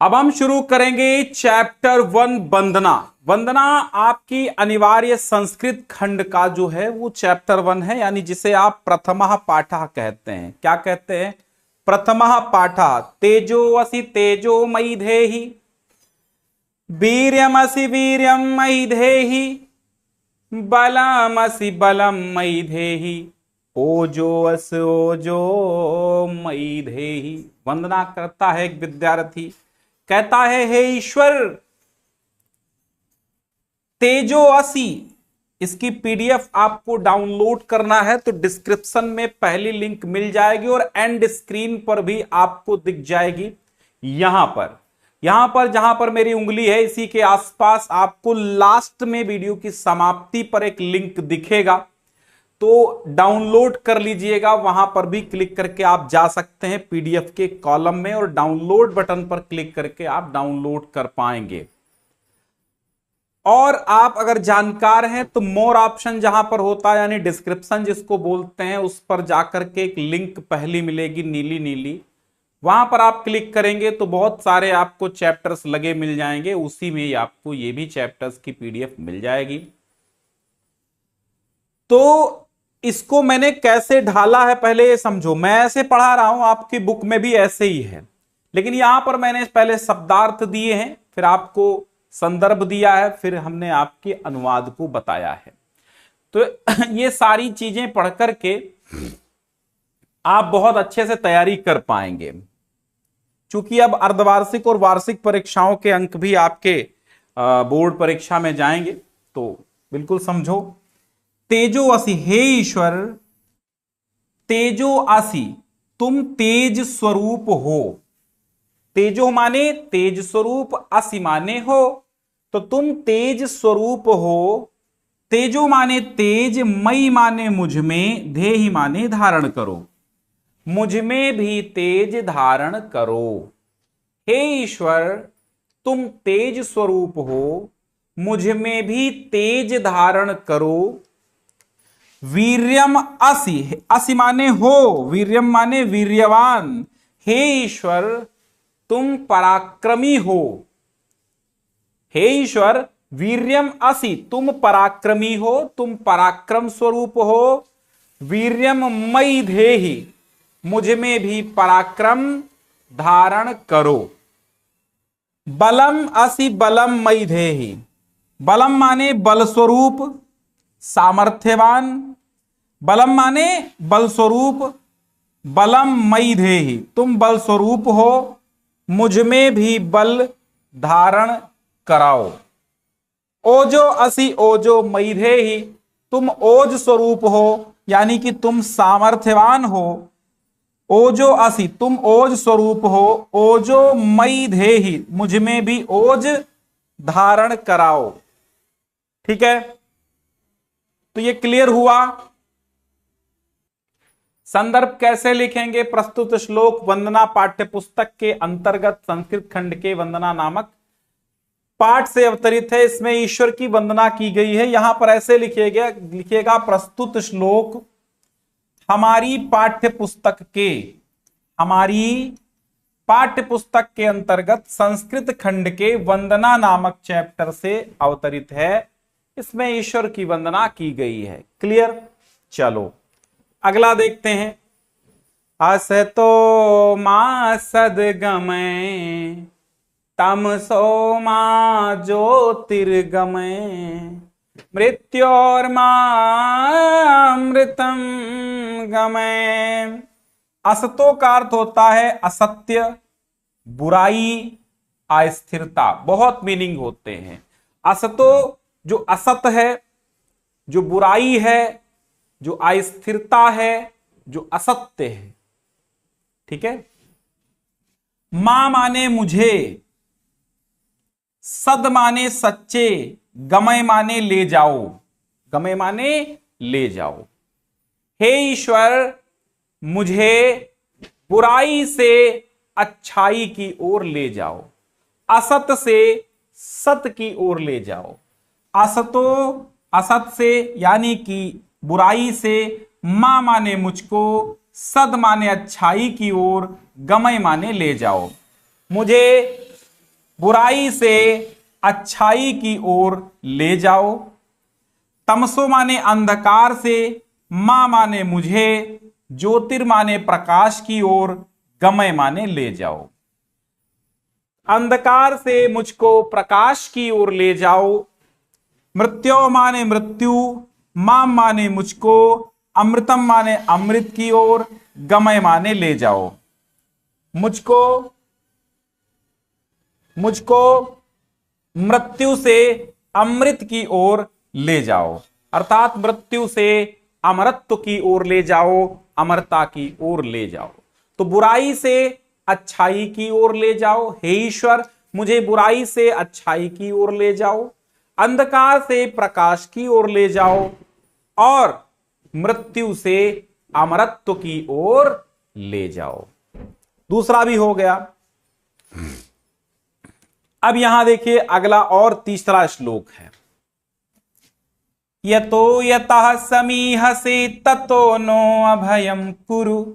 अब हम शुरू करेंगे चैप्टर 1 वंदना। वंदना आपकी अनिवार्य संस्कृत खंड का जो है वो चैप्टर 1 है, यानी जिसे आप प्रथमः पाठः कहते हैं। क्या कहते हैं? प्रथमः पाठः। तेजोऽसि तेजोमयि धेहि, वीर्यमसि वीर्यं मयि धेहि, बलमसि बलं मयि धेहि, ओजोऽस ओजो मयि धेहि। वंदना करता है एक विद्यार्थी, कहता है हे ईश्वर, तेजोअसि, इसकी पीडीएफ आपको डाउनलोड करना है तो डिस्क्रिप्शन में पहली लिंक मिल जाएगी और एंड स्क्रीन पर भी आपको दिख जाएगी। यहां पर जहां पर मेरी उंगली है इसी के आसपास आपको लास्ट में वीडियो की समाप्ति पर एक लिंक दिखेगा, तो डाउनलोड कर लीजिएगा। वहां पर भी क्लिक करके आप जा सकते हैं पीडीएफ के कॉलम में और डाउनलोड बटन पर क्लिक करके आप डाउनलोड कर पाएंगे। और आप अगर जानकार हैं तो मोर ऑप्शन जहां पर होता है, यानी डिस्क्रिप्शन जिसको बोलते हैं, उस पर जाकर के एक लिंक पहली मिलेगी नीली नीली, वहां पर आप क्लिक करेंगे तो बहुत सारे आपको चैप्टर्स लगे मिल जाएंगे, उसी में ही आपको ये भी चैप्टर्स की पीडीएफ मिल जाएगी। तो इसको मैंने कैसे ढाला है पहले ये समझो। मैं ऐसे पढ़ा रहा हूं, आपकी बुक में भी ऐसे ही है, लेकिन यहां पर मैंने पहले शब्दार्थ दिए हैं, फिर आपको संदर्भ दिया है, फिर हमने आपके अनुवाद को बताया है। तो ये सारी चीजें पढ़ करके आप बहुत अच्छे से तैयारी कर पाएंगे। चूंकि अब अर्धवार्षिक और वार्षिक परीक्षाओं के अंक भी आपके बोर्ड परीक्षा में जाएंगे, तो बिल्कुल समझो। तेजोअसि, हे ईश्वर, तेजोअसि, तुम तेज स्वरूप हो। तेजो माने तेज स्वरूप, असि माने हो, तो तुम तेज स्वरूप हो। तेजो माने तेज, मई माने मुझ में, धेहि माने धारण करो, मुझ में भी तेज धारण करो। हे ईश्वर, तुम तेज स्वरूप हो, मुझ में भी तेज धारण करो। वीर्यम असि, असि माने हो, वीर्यम माने वीर्यवान। हे ईश्वर, तुम पराक्रमी हो। हे ईश्वर, वीर्यम असि, तुम पराक्रमी हो, तुम पराक्रम स्वरूप हो। वीर्यम मयि धेहि, मुझ में भी पराक्रम धारण करो। बलम असि बलम मयि धेहि, बलम माने बल स्वरूप, सामर्थ्यवान। बलम माने बल स्वरूप, बलम मयि धेहि, तुम बल स्वरूप हो, मुझ में भी बल धारण कराओ। ओजो असि ओजो मयि धेहि, तुम ओज स्वरूप हो, यानी कि तुम सामर्थ्यवान हो। ओजो असि, तुम ओज स्वरूप हो, ओजो मयि धेहि, मुझ में भी ओज धारण कराओ। ठीक है, तो ये क्लियर हुआ। संदर्भ कैसे लिखेंगे? प्रस्तुत श्लोक वंदना पाठ्य पुस्तक के अंतर्गत संस्कृत खंड के वंदना नामक पाठ से अवतरित है। इसमें ईश्वर की वंदना की गई है। यहां पर ऐसे लिखिएगा प्रस्तुत श्लोक हमारी पाठ्य पुस्तक के अंतर्गत संस्कृत खंड के वंदना नामक चैप्टर से अवतरित है। इसमें ईश्वर की वंदना की गई है। क्लियर? चलो अगला देखते हैं। असतो मा सद्गमय, तमसो मा ज्योतिर्गमय, मृत्योर्मा अमृतम गमय। असतो का अर्थ होता है असत्य, बुराई, अस्थिरता। बहुत मीनिंग होते हैं। असतो जो असत है, जो बुराई है, जो अस्थिरता है, जो असत्य है। ठीक है। मां माने मुझे, सद माने सच्चे, गमय माने ले जाओ, गमय माने ले जाओ। हे ईश्वर, मुझे बुराई से अच्छाई की ओर ले जाओ, असत से सत की ओर ले जाओ। असतो असत से यानी कि बुराई से, मां माने मुझको, सद माने अच्छाई की ओर, गमय माने ले जाओ। मुझे बुराई से अच्छाई की ओर ले जाओ। तमसो माने अंधकार से, मां माने मुझे, ज्योतिर माने प्रकाश की ओर, गमय माने ले जाओ। अंधकार से मुझको प्रकाश की ओर ले जाओ। मृत्यो माने मृत्यु, मां माने मुझको, अमृतम माने अमृत की ओर, गमय माने ले जाओ। मुझको मृत्यु से अमृत की ओर ले जाओ, अर्थात मृत्यु से अमरत्व की ओर ले जाओ, अमरता की ओर ले जाओ। तो बुराई से अच्छाई की ओर ले जाओ, हे ईश्वर मुझे बुराई से अच्छाई की ओर ले जाओ, अंधकार से प्रकाश की ओर ले जाओ, और मृत्यु से अमरत्व की ओर ले जाओ। दूसरा भी हो गया। अब यहां देखिए अगला और तीसरा श्लोक है। यतो यतः समीहसे ततो नो अभयम कुरु,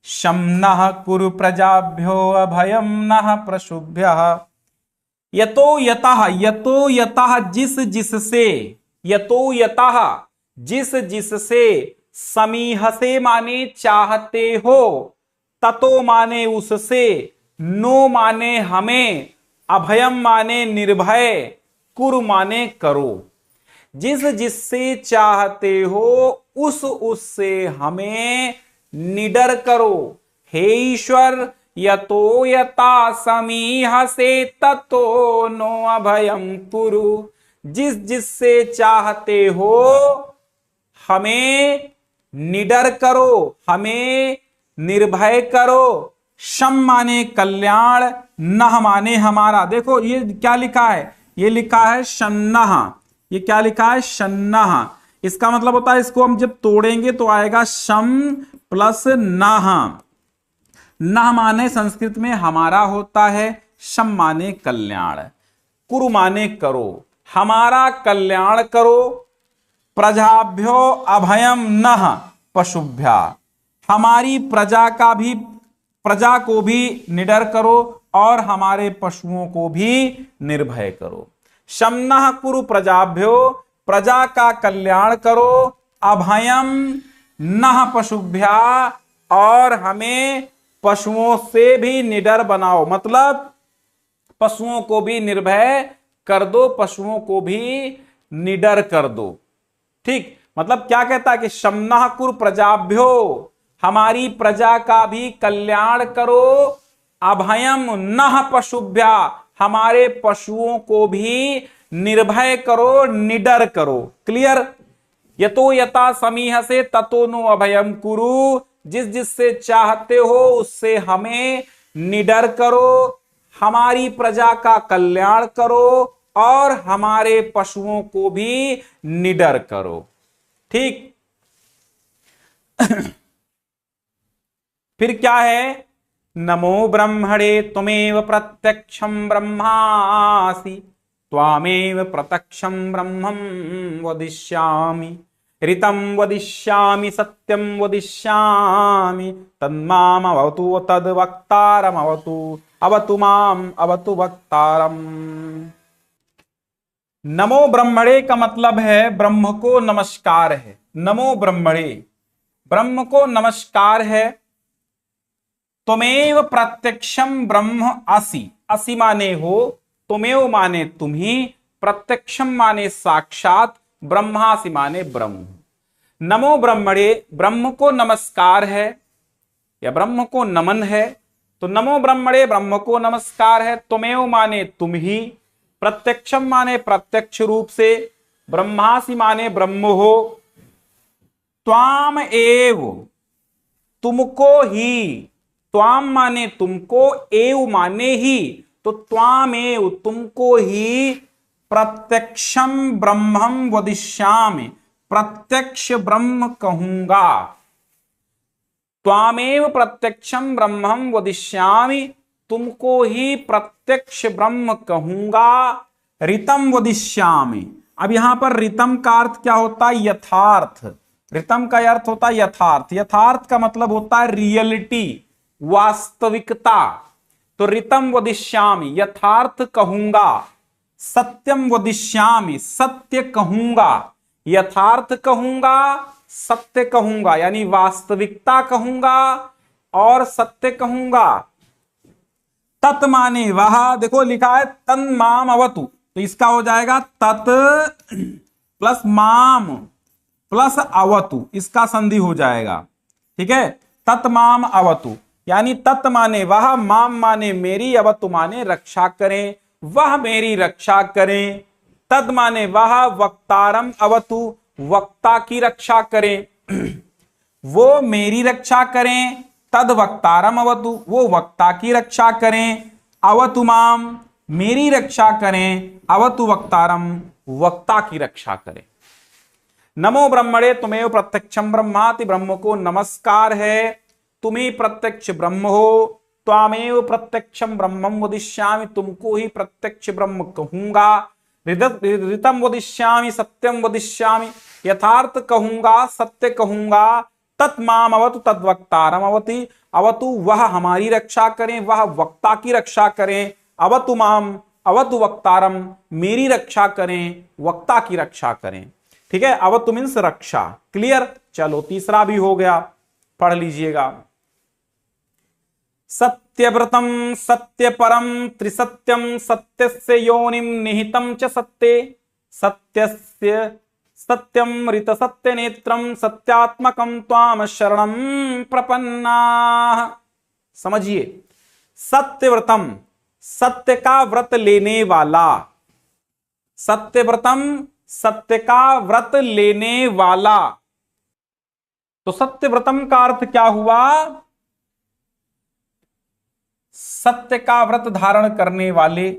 शं नः कुरु प्रजाभ्यो अभयम नः प्रशुभ्यः। यतो यतः जिस जिससे, यतो यतः जिस जिससे, समीहसे माने चाहते हो, ततो माने उससे, नो माने हमें, अभयम माने निर्भय, कुरु माने करो। जिस जिससे चाहते हो उस उससे हमें निडर करो। हे ईश्वर यतो यता समीहसे ततो नो अभयम कुरु, जिस जिससे चाहते हो हमें निडर करो, हमें निर्भय करो। शम माने कल्याण, नह माने हमारा। देखो ये क्या लिखा है, ये लिखा है शन्नह, ये क्या लिखा है शन्नह। इसका मतलब होता है इसको हम जब तोड़ेंगे तो आएगा शम प्लस नह। नह माने संस्कृत में हमारा होता है, शम माने कल्याण, कुरु माने करो, हमारा कल्याण करो। प्रजाभ्यो अभयम नह पशुभ्या, हमारी प्रजा को भी निडर करो और हमारे पशुओं को भी निर्भय करो। शमनः कुरु प्रजाभ्यो, प्रजा का कल्याण करो, अभयम नः पशुभ्या, और हमें पशुओं से भी निडर बनाओ, मतलब पशुओं को भी निर्भय कर दो, पशुओं को भी निडर कर दो। ठीक, मतलब क्या कहता है कि शमनः कुरु प्रजाभ्यो, हमारी प्रजा का भी कल्याण करो, अभयम नः पशुभ्या, हमारे पशुओं को भी निर्भय करो, निडर करो। क्लियर। यतो यथा समीहसे ततो नो अभयम कुरु, जिस जिससे चाहते हो उससे हमें निडर करो, हमारी प्रजा का कल्याण करो और हमारे पशुओं को भी निडर करो। ठीक। फिर क्या है, नमो ब्रह्मणे त्वमेव प्रत्यक्षं ब्रह्मासि, त्वामेव प्रत्यक्षं ब्रह्मं वदिष्यामि, ऋतं वदिष्यामि, सत्यं वदिष्यामि, तन्माम अवतु तद्वक्तारम अवतु, अवतु माम अवतु वक्तारम। नमो ब्रह्मणे का मतलब है ब्रह्म को नमस्कार है। नमो ब्रह्मणे, ब्रह्म को नमस्कार है। त्वमेव प्रत्यक्षम ब्रह्म असि, असि माने हो, त्वमेव माने तुम ही, प्रत्यक्षम माने साक्षात, ब्रह्मासि माने ब्रह्म। नमो ब्रह्मणे, ब्रह्म को नमस्कार है या ब्रह्म को नमन है। तो नमो ब्रह्मणे, ब्रह्म को नमस्कार है। त्वमेव माने तुम ही, प्रत्यक्षम माने प्रत्यक्ष रूप से, ब्रह्मासि माने ब्रह्म हो, त्वाम एव तुमको ही, त्वाम माने तुमको, एव माने ही, तो त्वामेव तुमको ही, प्रत्यक्षम ब्रह्मम वदिष्यामि, प्रत्यक्ष ब्रह्म कहूंगा। त्वामेव प्रत्यक्षम ब्रह्मम वदिष्यामि, तुमको ही प्रत्यक्ष ब्रह्म कहूंगा। ऋतम वदिष्यामि, अब यहां पर ऋतम का अर्थ क्या होता है, यथार्थ। ऋतम का अर्थ होता है यथार्थ। यथार्थ का मतलब होता है रियलिटी, वास्तविकता। तो ऋतम वदिष्यामि यथार्थ कहूंगा, सत्यम वदिष्यामि सत्य कहूंगा, यथार्थ कहूंगा, सत्य कहूंगा, यानी वास्तविकता कहूंगा और सत्य कहूंगा। तत् माने वह, देखो लिखा है तन माम अवतु, तो इसका हो जाएगा तत् प्लस माम प्लस अवतु, इसका संधि हो जाएगा। ठीक है, तत् माम अवतु, यानी तत् माने वह, माम माने मेरी, अवतु माने रक्षा करें, वह मेरी रक्षा करें। तद माने वह, वक्तारम अवतु, वक्ता की रक्षा करें, वो मेरी रक्षा करें। तद वक्तारम अवतु, वो वक्ता की रक्षा करें। अवतु माम, मेरी रक्षा करें। अवतु वक्तारम, वक्ता की रक्षा करें। नमो ब्रह्मणे तुमेव प्रत्यक्षम ब्रह्माति, ब्रह्म को नमस्कार है, तुम्हें प्रत्यक्ष ब्रह्म हो। त्वामेव प्रत्यक्षम ब्रह्मम वदिष्यामि, तुमको ही प्रत्यक्ष ब्रह्म कहूंगा। ऋतम वदिष्यामि सत्यम वदिष्यामि, यथार्थ कहूंगा, सत्य कहूंगा। तत्माम अवतु तद्वक्तारम अवति, अवतु वह हमारी रक्षा करें, वह वक्ता की रक्षा करें। अवतु माम, अवतु वक्तारम, मेरी रक्षा करें, वक्ता की रक्षा करें। ठीक है, अवतु मीन्स रक्षा। क्लियर, चलो तीसरा भी हो गया, पढ़ लीजिएगा। सत्यव्रतम सत्यपरम त्रिसत्यम, सत्यस्य योनिम निहितम च सत्ये, सत्यस्य सत्यम ऋत सत्य नेत्रम, सत्यात्मकम त्वाम शरणम प्रपन्नाः। समझिए, सत्यव्रतम, सत्य का व्रत लेने वाला, सत्यव्रतम सत्य का व्रत लेने वाला। तो सत्यव्रतम का अर्थ क्या हुआ? सत्य का व्रत धारण करने वाले।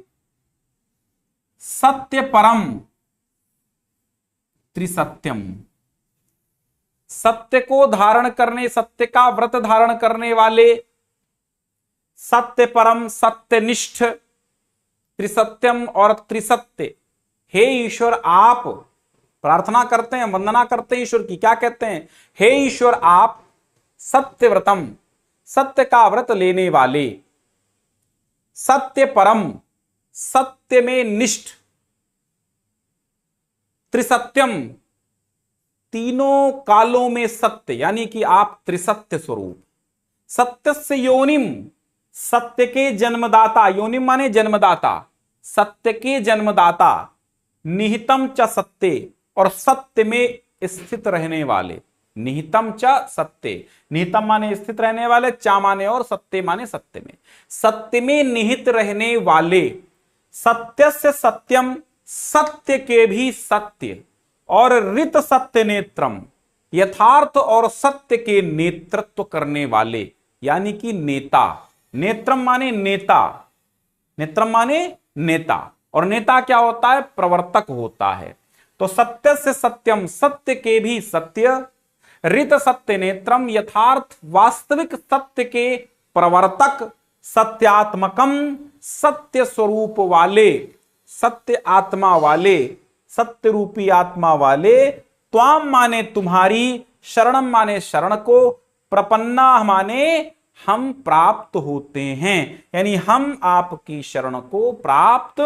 सत्य परम त्रिसत्यम, सत्य को धारण करने, सत्य का व्रत धारण करने वाले। सत्य परम, सत्यनिष्ठ, त्रिसत्यम और त्रिसत्य। हे ईश्वर, आप प्रार्थना करते हैं, वंदना करते हैं ईश्वर की, क्या कहते हैं? हे ईश्वर, आप सत्यव्रतम, सत्य का व्रत लेने वाले। सत्य परम, सत्य में निष्ठ। त्रिसत्यम, तीनों कालों में सत्य, यानी कि आप त्रिसत्य स्वरूप। सत्यस्य योनिम, सत्य के जन्मदाता, योनिम माने जन्मदाता, सत्य के जन्मदाता। निहितम च सत्य, और सत्य में स्थित रहने वाले। निहितम च सत्य, निहितम माने स्थित रहने वाले, चा माने और, सत्य माने सत्य में, सत्य में निहित रहने वाले। सत्यस्य सत्यम, सत्य के भी सत्य, और ऋत सत्य नेत्रम, यथार्थ और सत्य के नेतृत्व करने वाले, यानी कि नेता। नेत्रम माने नेता, नेत्रम माने नेता, और नेता क्या होता है? प्रवर्तक होता है। तो सत्य से सत्यम, सत्य के भी सत्य। ऋत सत्य नेत्रम, यथार्थ वास्तविक सत्य के प्रवर्तक। सत्यात्मकम, सत्य स्वरूप वाले, सत्य आत्मा वाले, सत्य रूपी आत्मा वाले। त्वाम माने तुम्हारी, शरणम माने शरण को, प्रपन्ना माने हम प्राप्त होते हैं, यानी हम आपकी शरण को प्राप्त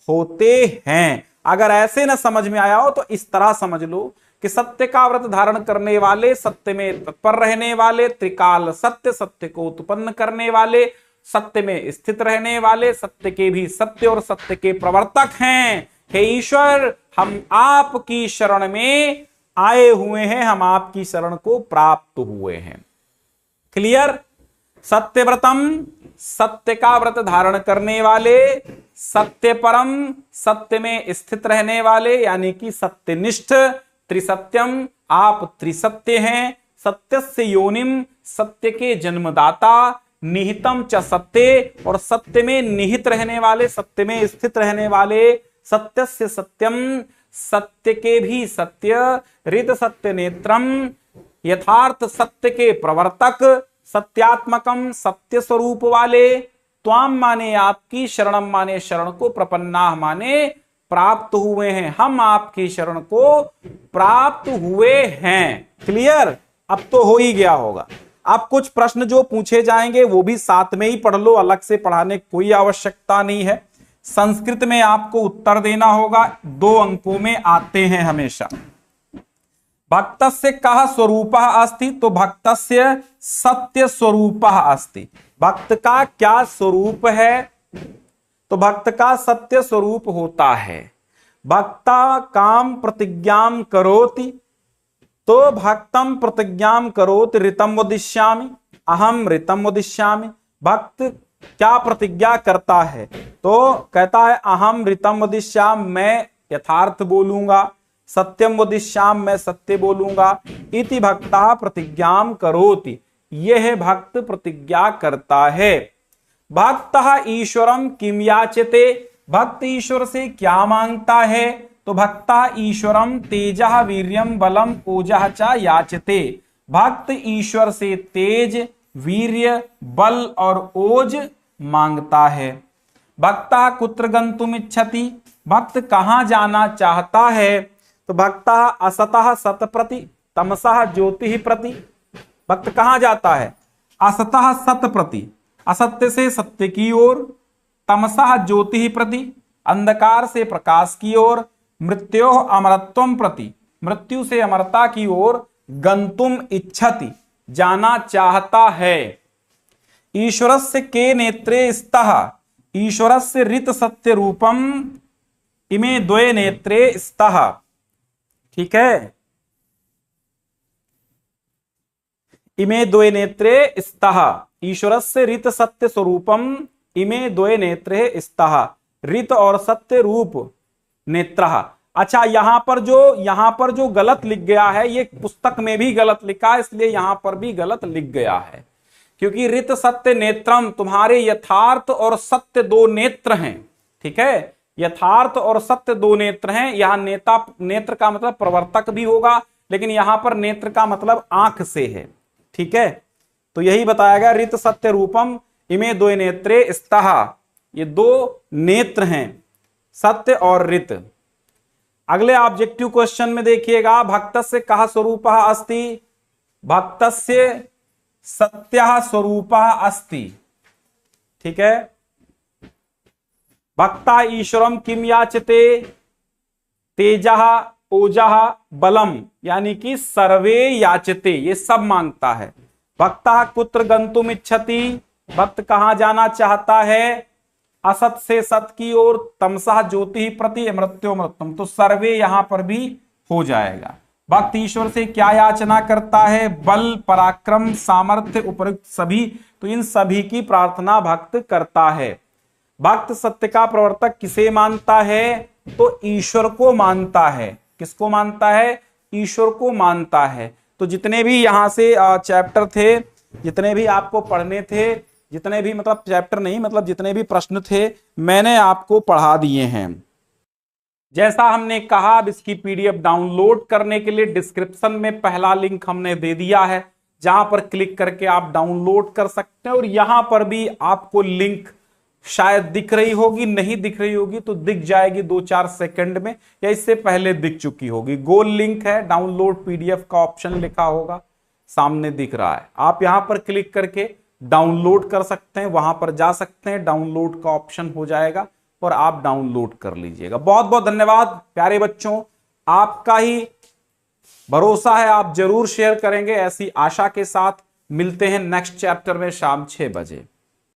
होते हैं। अगर ऐसे न समझ में आया हो तो इस तरह समझ लो कि सत्य का व्रत धारण करने वाले, सत्य में तत्पर रहने वाले, त्रिकाल सत्य, सत्य को उत्पन्न करने वाले, सत्य में स्थित रहने वाले, सत्य के भी सत्य और सत्य के प्रवर्तक हैं। हे ईश्वर, हम आपकी शरण में आए हुए हैं, हम आपकी शरण को प्राप्त हुए हैं। क्लियर? सत्यव्रतम, सत्य का व्रत धारण करने वाले। सत्य परम, सत्य में स्थित रहने वाले, यानी कि सत्यनिष्ठ। त्रिसत्यम, आप त्रिसत्य हैं। सत्यस्य योनिम, सत्य के जन्मदाता। निहितम च सत्य, और सत्य में निहित रहने वाले, सत्य में स्थित रहने वाले। सत्यस्य सत्यम, सत्य के भी सत्य। ऋत सत्य नेत्रम, यथार्थ सत्य के प्रवर्तक। सत्यात्मकम, सत्य स्वरूप वाले। त्वाम माने आपकी, शरणम माने शरण को, प्रपन्ना माने प्राप्त हुए हैं, हम आपकी शरण को प्राप्त हुए हैं। क्लियर? अब तो हो ही गया होगा। अब कुछ प्रश्न जो पूछे जाएंगे वो भी साथ में ही पढ़ लो, अलग से पढ़ाने की कोई आवश्यकता नहीं है। संस्कृत में आपको उत्तर देना होगा, 2 अंकों में आते हैं हमेशा। भक्तस्य कः स्वरूपः अस्ति, तो भक्तस्य सत्य स्वरूपः अस्ति। भक्त का क्या स्वरूप है, तो भक्त का सत्य स्वरूप होता है। भक्ता काम प्रतिज्ञाम करोति, तो भक्तम प्रतिज्ञाम करोति ऋतम वदिष्यामि, अहम ऋतम वदिष्यामि। भक्त क्या प्रतिज्ञा करता है, तो कहता है अहम ऋतम वदिष्याम, मैं यथार्थ बोलूंगा, सत्यम वदिष्याम, मैं सत्य बोलूंगा। इति भक्ता प्रतिज्ञाम करोति, यह भक्त प्रतिज्ञा करता है। भक्त ईश्वरम किम याचते, भक्त ईश्वर से क्या मांगता है, तो भक्ता ईश्वरम तेजः वीर्यम बलम ओजः च याचते। भक्त ईश्वर से तेज, वीर्य, बल और ओज मांगता है। भक्ता कुत्र गंतुम इच्छति, भक्त कहां जाना चाहता है, तो भक्ता असतः सत प्रति तमसः ज्योति प्रति। भक्त कहां जाता है, असतः सत प्रति, असत्य से सत्य की ओर, तमसः ज्योति प्रति, अंधकार से प्रकाश की ओर, मृत्यो अमरत्वम प्रति, मृत्यु से अमरता की ओर, गंतुम इच्छति, जाना चाहता है। ईश्वरस्य के नेत्रे स्तः, ईश्वरस्य ऋत सत्य रूपम इमे द्वे नेत्रे स्तः। ठीक है, इमे द्वे नेत्रे स्तः, ईश्वरस्य ऋत सत्य स्वरूपम इमे द्वे नेत्रे स्तः। ऋत और सत्य रूप नेत्रः। अच्छा, यहां पर जो गलत लिख गया है, ये पुस्तक में भी गलत लिखा है, इसलिए यहां पर भी गलत लिख गया है, क्योंकि ऋत सत्य नेत्रम, तुम्हारे यथार्थ और सत्य 2 नेत्र हैं। ठीक है, यथार्थ और सत्य 2 नेत्र हैं। यहां नेत्र का मतलब प्रवर्तक भी होगा, लेकिन यहां पर नेत्र का मतलब आंख से है। ठीक है, तो यही बताया गया, ऋत सत्य रूपम इमे द्वे नेत्रे स्तः, ये 2 नेत्र हैं, सत्य और ऋत। अगले ऑब्जेक्टिव क्वेश्चन में देखिएगा, भक्तस्य कः स्वरूपः अस्ति, भक्तस्य सत्यः स्वरूपः अस्ति। ठीक है, भक्ता ईश्वरम किम याचते, तेजः ओजः बलम, यानी कि सर्वे याचते, ये सब मांगता है। भक्ता कुत्र गंतुम इच्छति, भक्त कहां जाना चाहता है, असत से सत की ओर, तमसा ज्योति प्रति, मृत्यो मृत्युम, तो सर्वे यहां पर भी हो जाएगा। भक्त ईश्वर से क्या याचना करता है, बल, पराक्रम, सामर्थ्य, उपयुक्त सभी, तो इन सभी की प्रार्थना भक्त करता है। भक्त सत्य का प्रवर्तक किसे मानता है, तो ईश्वर को मानता है। किसको मानता है, ईश्वर को मानता है। तो जितने भी यहां से चैप्टर थे, जितने भी आपको पढ़ने थे, जितने भी मतलब चैप्टर नहीं, मतलब जितने भी प्रश्न थे, मैंने आपको पढ़ा दिए हैं। जैसा हमने कहा, अब इसकी पीडीएफ डाउनलोड करने के लिए डिस्क्रिप्शन में पहला लिंक हमने दे दिया है, जहां पर क्लिक करके आप डाउनलोड कर सकते हैं। और यहां पर भी आपको लिंक शायद दिख रही होगी, नहीं दिख रही होगी तो दिख जाएगी 2-4 सेकंड में, या इससे पहले दिख चुकी होगी। गोल लिंक है, डाउनलोड पीडीएफ का ऑप्शन लिखा होगा, सामने दिख रहा है। आप यहां पर क्लिक करके डाउनलोड कर सकते हैं, वहां पर जा सकते हैं, डाउनलोड का ऑप्शन हो जाएगा और आप डाउनलोड कर लीजिएगा। बहुत बहुत धन्यवाद प्यारे बच्चों, आपका ही भरोसा है, आप जरूर शेयर करेंगे, ऐसी आशा के साथ मिलते हैं नेक्स्ट चैप्टर में शाम 6 बजे।